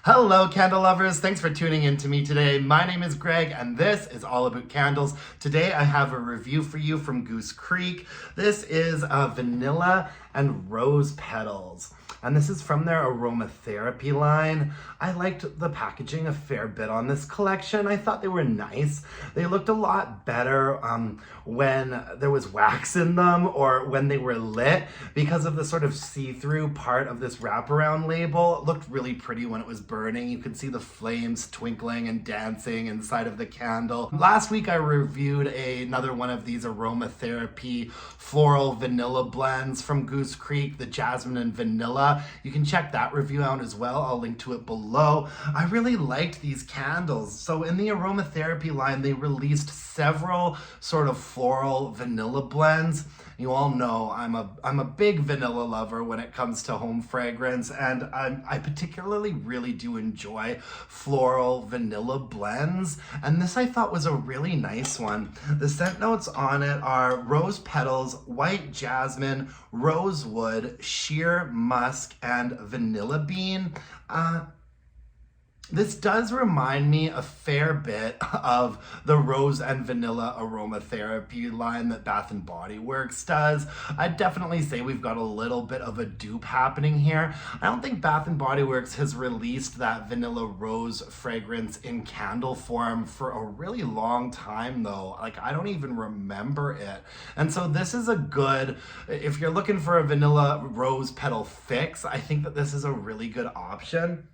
Hello, candle lovers. Thanks for tuning in to me today. My name is Greg, and this is All About Candles. Today, I have a review for you from Goose Creek. This is vanilla and rose petals, and this is from their aromatherapy line. I liked the packaging a fair bit on this collection. I thought they were nice. They looked a lot better when there was wax in them or when they were lit because of the sort of see-through part of this wraparound label. It looked really pretty when it was burning. You could see the flames twinkling and dancing inside of the candle. Last week I reviewed another one of these aromatherapy floral vanilla blends from Goose Creek, the jasmine and vanilla. You can check that review out as well. I'll link to it below. I really liked these candles. So in the aromatherapy line, they released several sort of floral vanilla blends. You all know I'm a big vanilla lover when it comes to home fragrance, and I particularly really do enjoy floral vanilla blends, and this I thought was a really nice one. The scent notes on it are rose petals, white jasmine, rosewood, sheer musk, and vanilla bean. This does remind me a fair bit of the rose and vanilla aromatherapy line that Bath & Body Works does. I'd definitely say we've got a little bit of a dupe happening here. I don't think Bath & Body Works has released that vanilla rose fragrance in candle form for a really long time though. Like, I don't even remember it. And so this is a good, if you're looking for a vanilla rose petal fix, I think that this is a really good option.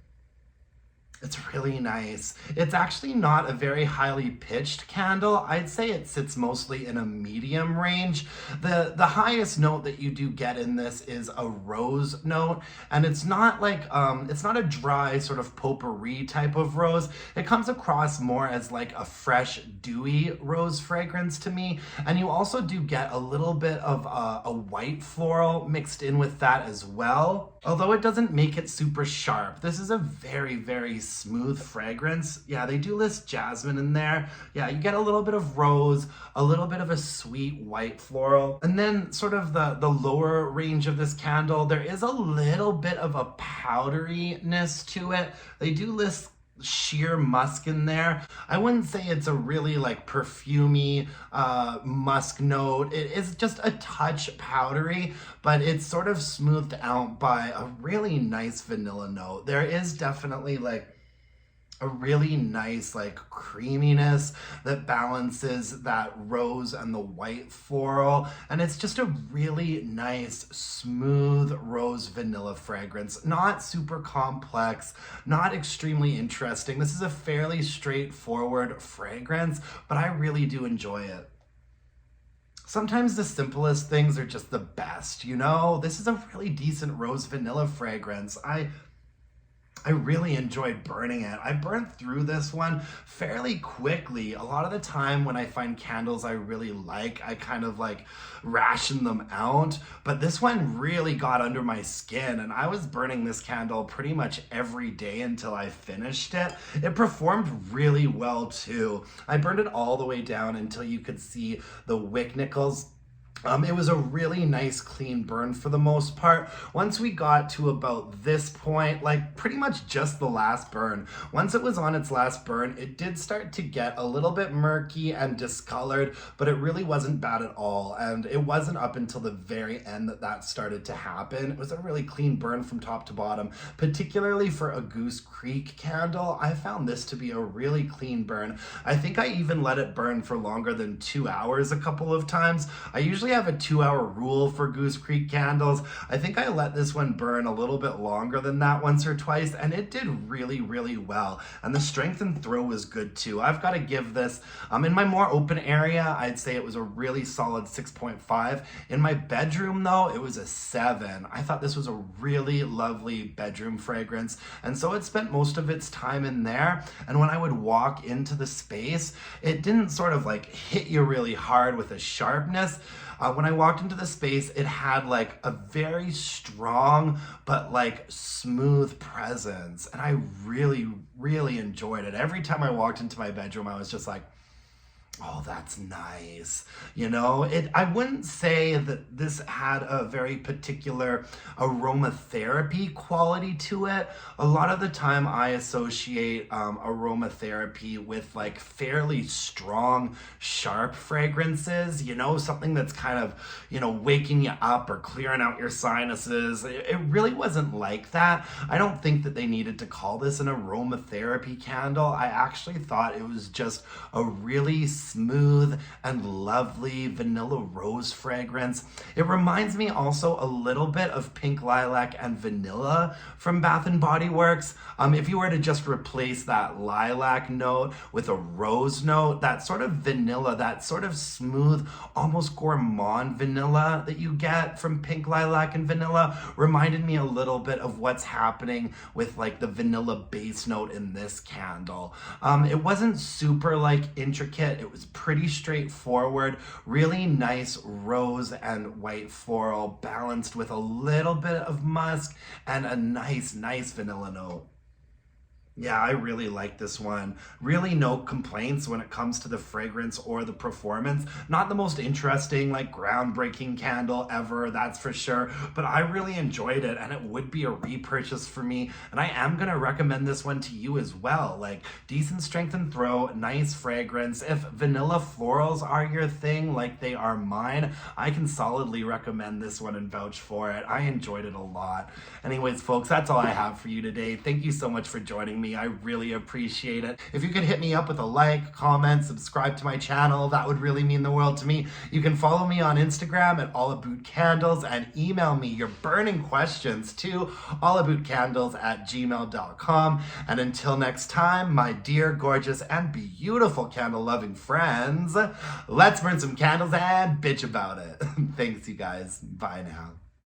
It's really nice. It's actually not a very highly pitched candle. I'd say it sits mostly in a medium range. The highest note that you do get in this is a rose note, and it's not like it's not a dry sort of potpourri type of rose. It comes across more as like a fresh, dewy rose fragrance to me, and you also do get a little bit of a white floral mixed in with that as well. Although it doesn't make it super sharp. This is a very, very smooth fragrance. Yeah, they do list jasmine in there. Yeah, you get a little bit of rose, a little bit of a sweet white floral. And then sort of the lower range of this candle, there is a little bit of a powderiness to it. They do list sheer musk in there. I wouldn't say it's a really like perfumey musk note. It is just a touch powdery, but it's sort of smoothed out by a really nice vanilla note. There is definitely like a really nice like creaminess that balances that rose and the white floral, and it's just a really nice smooth rose vanilla fragrance. Not super complex, not extremely interesting. This is a fairly straightforward fragrance, but I really do enjoy it. Sometimes the simplest things are just the best, you know? This is a really decent rose vanilla fragrance. I really enjoyed burning it. I burned through this one fairly quickly. A lot of the time when I find candles I really like, I kind of like ration them out, but this one really got under my skin, and I was burning this candle pretty much every day until I finished it. It performed really well too. I burned it all the way down until you could see the wick nickels. It was a really nice clean burn for the most part. Once we got to about this point, like pretty much just the last burn, once it was on its last burn, it did start to get a little bit murky and discolored, but it really wasn't bad at all. And it wasn't up until the very end that that started to happen. It was a really clean burn from top to bottom, particularly for a Goose Creek candle. I found this to be a really clean burn. I think I even let it burn for longer than 2 hours a couple of times. I usually have a 2-hour rule for Goose Creek candles. I think I let this one burn a little bit longer than that once or twice, and it did really, really well. And the strength and throw was good too. I've got to give this, in my more open area, I'd say it was a really solid 6.5. In my bedroom though, it was a 7. I thought this was a really lovely bedroom fragrance, and so it spent most of its time in there. And when I would walk into the space, it didn't sort of like hit you really hard with a sharpness. When I walked into the space, it had like a very strong but like smooth presence, and I really, really enjoyed it. Every time I walked into my bedroom, I was just like, Oh, that's nice. You know, I wouldn't say that this had a very particular aromatherapy quality to it. A lot of the time I associate aromatherapy with like fairly strong, sharp fragrances, you know, something that's kind of, you know, waking you up or clearing out your sinuses. It really wasn't like that. I don't think that they needed to call this an aromatherapy candle. I actually thought it was just a really smooth and lovely vanilla rose fragrance. It reminds me also a little bit of pink lilac and vanilla from Bath and Body Works. If you were to just replace that lilac note with a rose note, that sort of vanilla, that sort of smooth, almost gourmand vanilla that you get from pink lilac and vanilla reminded me a little bit of what's happening with like the vanilla base note in this candle. It wasn't super like intricate. It was pretty straightforward, really nice rose and white floral balanced with a little bit of musk and a nice vanilla note. Yeah, I really like this one. Really no complaints when it comes to the fragrance or the performance. Not the most interesting, like groundbreaking candle ever, that's for sure. But I really enjoyed it and it would be a repurchase for me. And I am gonna recommend this one to you as well. Like decent strength and throw, nice fragrance. If vanilla florals are your thing, like they are mine, I can solidly recommend this one and vouch for it. I enjoyed it a lot. Anyways, folks, that's all I have for you today. Thank you so much for joining me. I really appreciate it. If you could hit me up with a like, comment, subscribe to my channel, that would really mean the world to me. You can follow me on Instagram at Aboot Candles and email me your burning questions to allabootcandles@gmail.com. And until next time, my dear, gorgeous, and beautiful candle-loving friends, let's burn some candles and bitch about it. Thanks, you guys. Bye now.